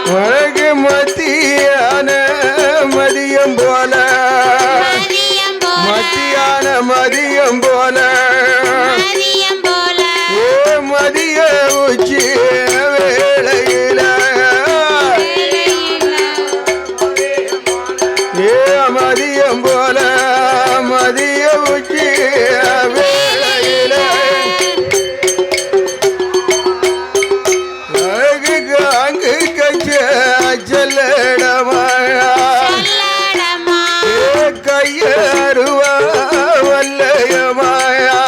உனக்கு மத்தியான மதியம் போல மத்தியான மதியம் போல மதிய உச்சி வேளையில மதியம் போல மதிய உச்சி வேளையில அங்கு கச்ச செல்லடமாயா கையருவா வல்லையமாயா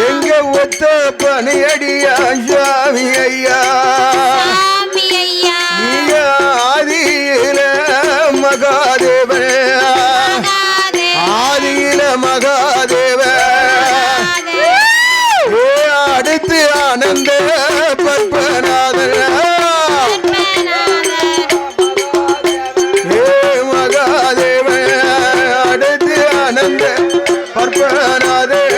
எங்க ஒத்த பணியடியா சாமி ஐயா ஆதியில மகாதேவ ஆதியில மகாதேவ அடுத்து ஆனந்த பத்மநாதன் மகாதேவ அடுத்து ஆனந்த பத்மநாதன்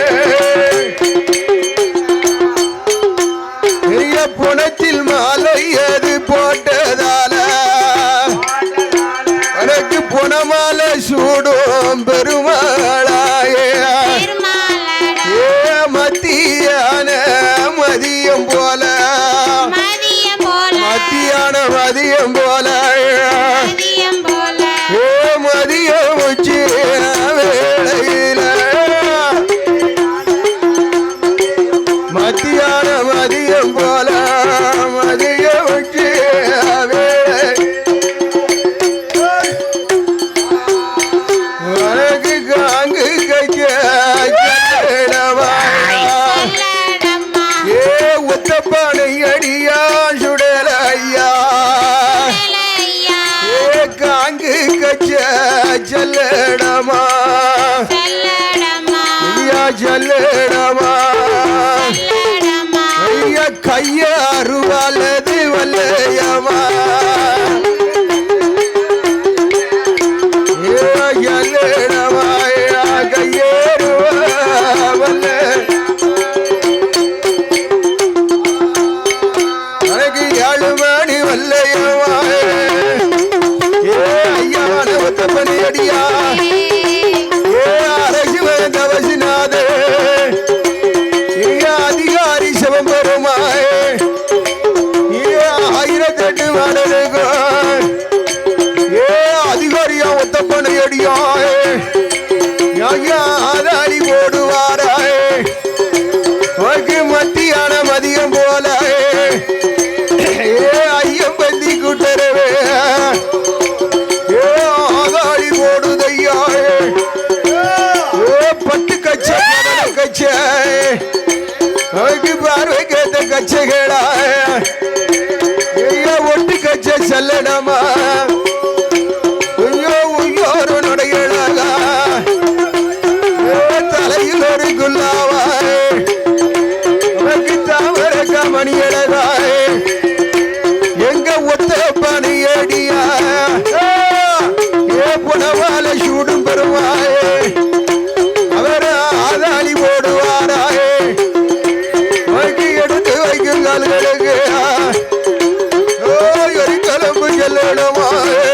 பெரிய புணத்தில் மாலை அது போட்டதால எனக்கு புனமாலை சூடும் பெருமாளாயே மத்தியான மதியம் போல மத்தியான மதியம் போல மதியம் உச்சி வேளையில மத்தியான மதியம் போல மதியம் உச்சி அங்கு கைக்க ஒத்தப்பானை அடியா சுடல ஐயா காங்கு கச்ச செல்லடமா ஐயா செல்லடமா ஐயா கைய அருவாலது வல்லையமா செல்லடமா கையேறுவா வல்ல ஏழுமணி வல்லையமா ஐயான ஒத்தப்பனி அடியா அரசு தவசிநாத அதிகாரி சிவம் பெருமாய் 1008 மடலுக்கு அதிகாரியா ஒத்தப்பனை அடியா ஆதாரி போடுவாராய் மத்தியான மதியம் போல ஐயம்பந்தி கூட்டரவே ஆதாரி போடுதையா பட்டு கச்ச கச்ச பார்வை கேட்ட கச்சைகளா ஒட்டு கச்ச செல்லடமா உய்யோரு நடைகளா தலையில் ஒரு குல்லாவாய் தாமரக்க மணியழகாய் எங்க ஒத்த பணியடியா புனவால சூடும் பெருமாயே அவர் ஆதாளி போடுவாராயே எடுத்து வைக்கும் கால்களுக்கு ஒரு கலம்பு செல்லணுமாயே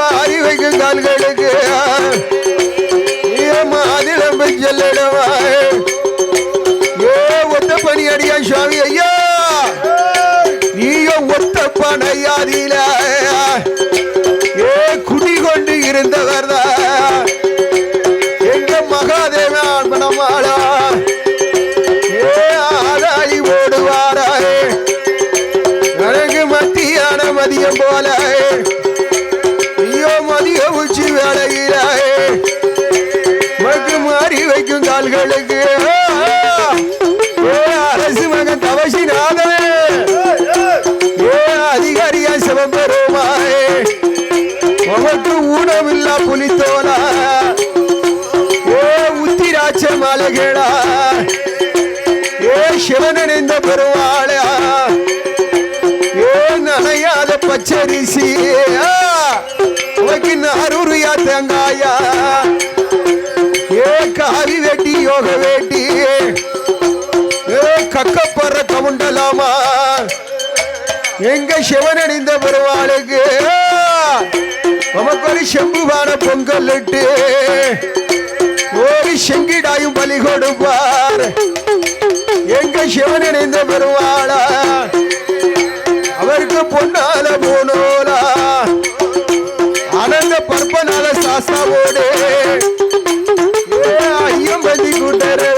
வாரி வைக்கும் கால்களுக்கு மாதிலம்பு செல்லணுமாயே ஒத்த பணி அடியா சுவாமி ஐயா நீயோ ஒத்த பணையாதில குடி கொண்டு இருந்தவர் தான் எங்க மகாதேவன் மனமாளா ஆதாரி ஓடுவாராயே எனக்கு மத்தியான மதியம் போல ஐயோ மதிய உச்சி வேலையிலாயே மக்கு மாறி வைக்கும் கால்களுக்கு அரசு மகன் தவசிநாதனே அதிகாரியா சிவம் பெருமாயே உனக்கு ஊனமில்லா புலித்தோலா உத்திராட்ச மாலகேடா சிவனடைந்த பெருவாளா நனையாத பச்சரிசி உனக்கு நாரூரியா தேங்காயா காவி வெட்டி யோக வேட்டி கக்கப்பற வர்ற கவுண்டலாமா எங்க சிவனணிந்த பெருமாளுக்கு நமக்கு ஒரு செம்புவான பொங்கல் இட்டு ஒரு செங்கிடாயும் பலி கொடுப்பார் எங்க சிவனணிந்த பெருமாளா அவருக்கு பொன்னால போனோலா அனந்த பற்பனால சாஸ்தாவோடு ஐயம் பந்தி கூட்டரு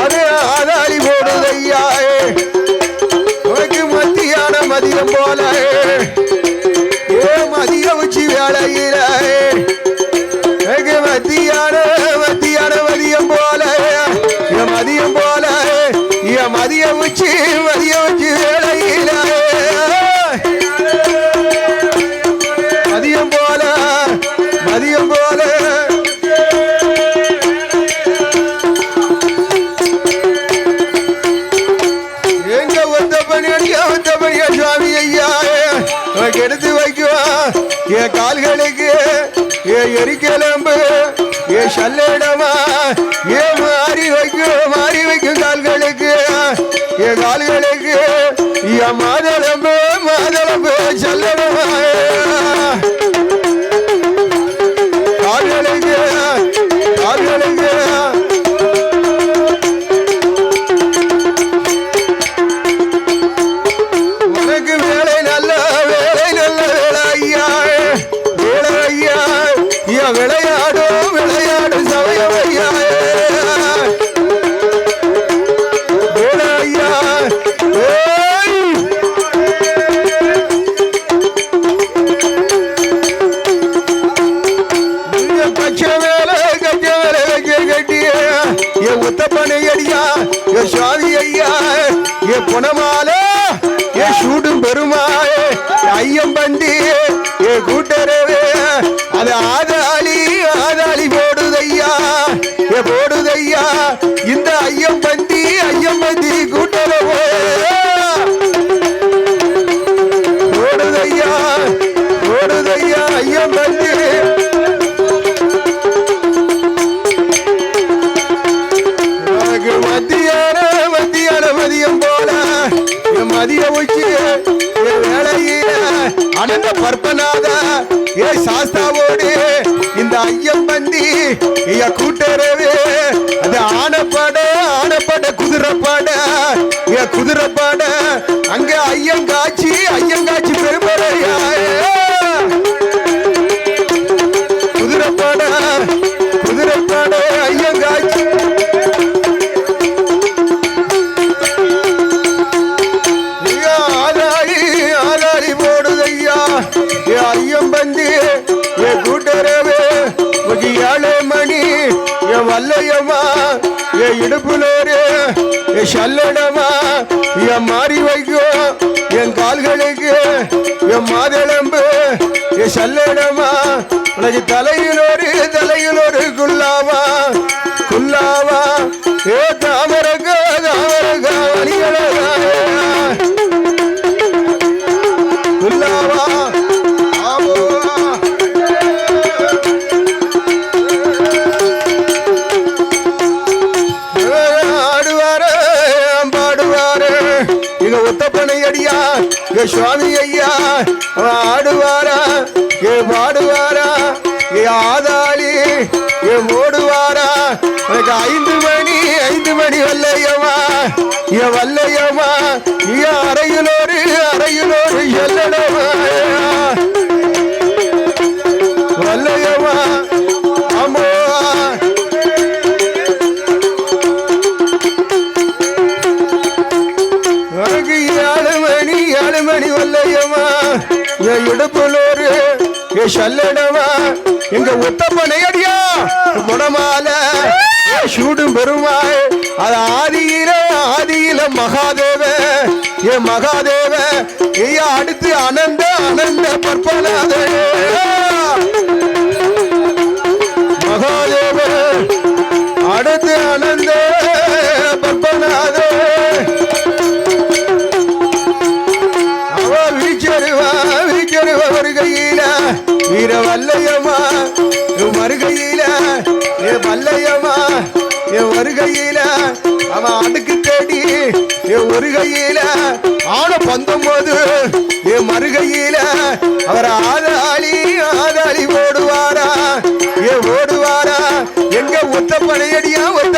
அது ஆதாரி போடுதையா உனக்கு மத்தியான மதியம் போல மதிய உச்சி வேலையில மத்தியான மதியம் போல மதியம் போல மதிய உச்சி வேலையில மதியம் போல எங்க ஒத்த பணியா சுவாமி ஐயா எடுத்து வைக்குவான் என் கால்களுக்கு எரிக்கலம்பு சல்லடமா மாறி வைக்கும் கால்களுக்கு என் கால்களுக்கு என் மாதளம்பு சல்லடமா கால்களுக்கு உனக்கு வேலை நல்ல ஐயா விளையாடு சமயம் ஐயா ஐயா கச்ச வேலை கட்டிய என் உத்தப்பனை அடியா என் சுவாமி ஐயா என் பொனமால என் சூடும் பெருமாள் ஐயம் பந்தி என் கூட்டரவே அது ஆதாளி போடுதையா இந்த ஐயம் பந்தி கூட்டரவே போடுதையா ஐயம் பந்தி மதியம் போல மதிய உச்சி வேலையில அனந்த பற்பனாத சாஸ்தாவோடு இந்த ஐயம் பந்தி கூட்டரவே அது ஆனப்பட குதிரைப்பாட அங்க ஐயங்காட்சி பெருமறையா குதிரைப்பாட ஐயங்காட்சி ஆதாரி போடுதையா ஐயம் பந்தி கூட்டரவே 7 மணி வல்லையம்மா இடுப்புலோரு சல்லடமா மாறி வைக்கும் என் கால்களுக்கு என் மாதளம்பு சல்லடமா உனக்கு தலையிலோரு குல்லாவா தாமரகா வணிகளா குல்லாவா ஒத்தப்பனை அடியா சுவாமி ஐயா ஆடுவாரா பாடுவாரா ஆதாளி ஓடுவாரா 5 மணி வல்லையம்மா அறையிலோரு எல்லடமா வல்லையம்மா ஆமோ ஏழு மணி வல்லையம்மா இடுப்புலோரு சல்லடமா எங்க ஒத்தப்பனை அடியா குணமால சூடும் பெருமாள் அது ஆதியில மகாதேவ அடுத்து அனந்த பற்பனாத மகாதேவ அடுத்து அனந்த பற்பனாத வருகையில வீர வல்லையம்மா வருகையில வருகையில அவன் அடுக்கு தேடி ஒரு கையில ஆன 19 மறுகையில அவர் ஆதாளி ஓடுவாரா ஓடுவாரா எங்க ஒத்த பனையடியா ஒத்த